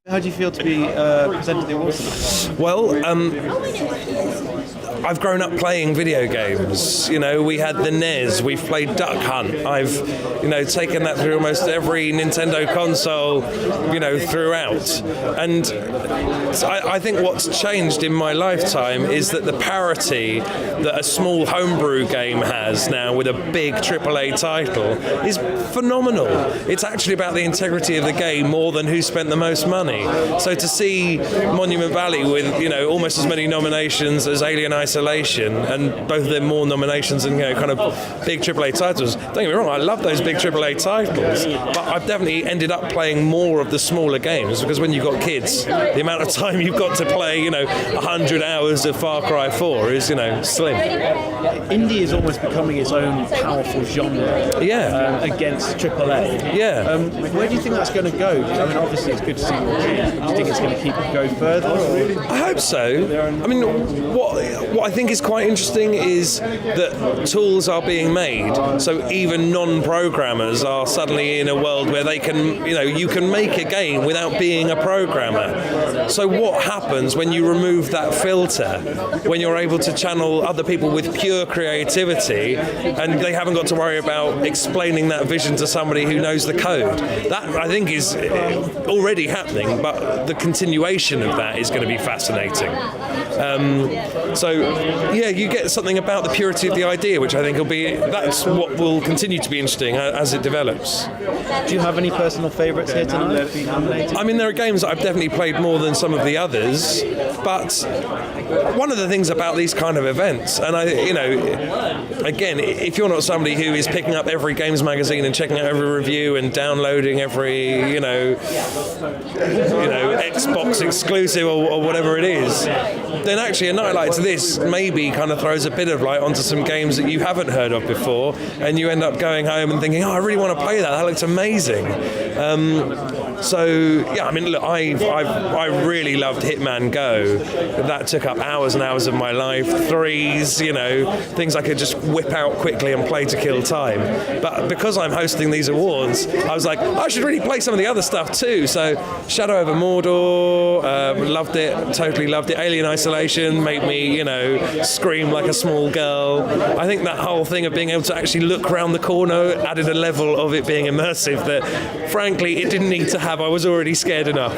How do you feel to be presented the awards tonight? Well, I've grown up playing video games. You know, we had the NES, we've played Duck Hunt. I've, taken that through almost every Nintendo console, throughout. And I think what's changed in my lifetime is that the parity that a small homebrew game has now with a big AAA title is phenomenal. It's actually about the integrity of the game more than who spent the most money. So to see Monument Valley with, almost as many nominations as Alien Isolation, and both of them more nominations than, kind of big AAA titles. Don't get me wrong, I love those big AAA titles, but I've definitely ended up playing more of the smaller games, because when you've got kids, the amount of time you've got to play, 100 hours of Far Cry 4 is, slim. Indie is almost becoming its own powerful genre against AAA. Yeah. Where do you think that's going to go? I mean, obviously it's good to see more games. Do you think it's going to keep going further? Or? I hope so. I mean, what I think is quite interesting is that tools are being made, so even non-programmers are suddenly in a world where they can, you can make a game without being a programmer. So what happens when you remove that filter, when you're able to channel other people with pure creativity and they haven't got to worry about explaining that vision to somebody who knows the code? That, I think, is already happening, but the continuation of that is going to be fascinating. You get something about the purity of the idea, which I think that's what will continue to be interesting as it develops. Do you have any personal favourites here tonight being nominated? I mean, there are games that I've definitely played more than some of the others, but one of the things about these kind of events, and again, if you're not somebody who is picking up every games magazine and checking out every review and downloading every, Xbox exclusive or whatever it is, then actually a night like this maybe kind of throws a bit of light onto some games that you haven't heard of before, and you end up going home and thinking, I really want to play that. That looks amazing. I really loved Hitman Go. That took up hours and hours of my life. Threes, things I could just whip out quickly and play to kill time. But because I'm hosting these awards, I was like, I should really play some of the other stuff too. So Shadow over Mordor, loved it, totally loved it. Alien Isolation made me, scream like a small girl. I think that whole thing of being able to actually look around the corner added a level of it being immersive that, frankly, it didn't need to have. I was already scared enough.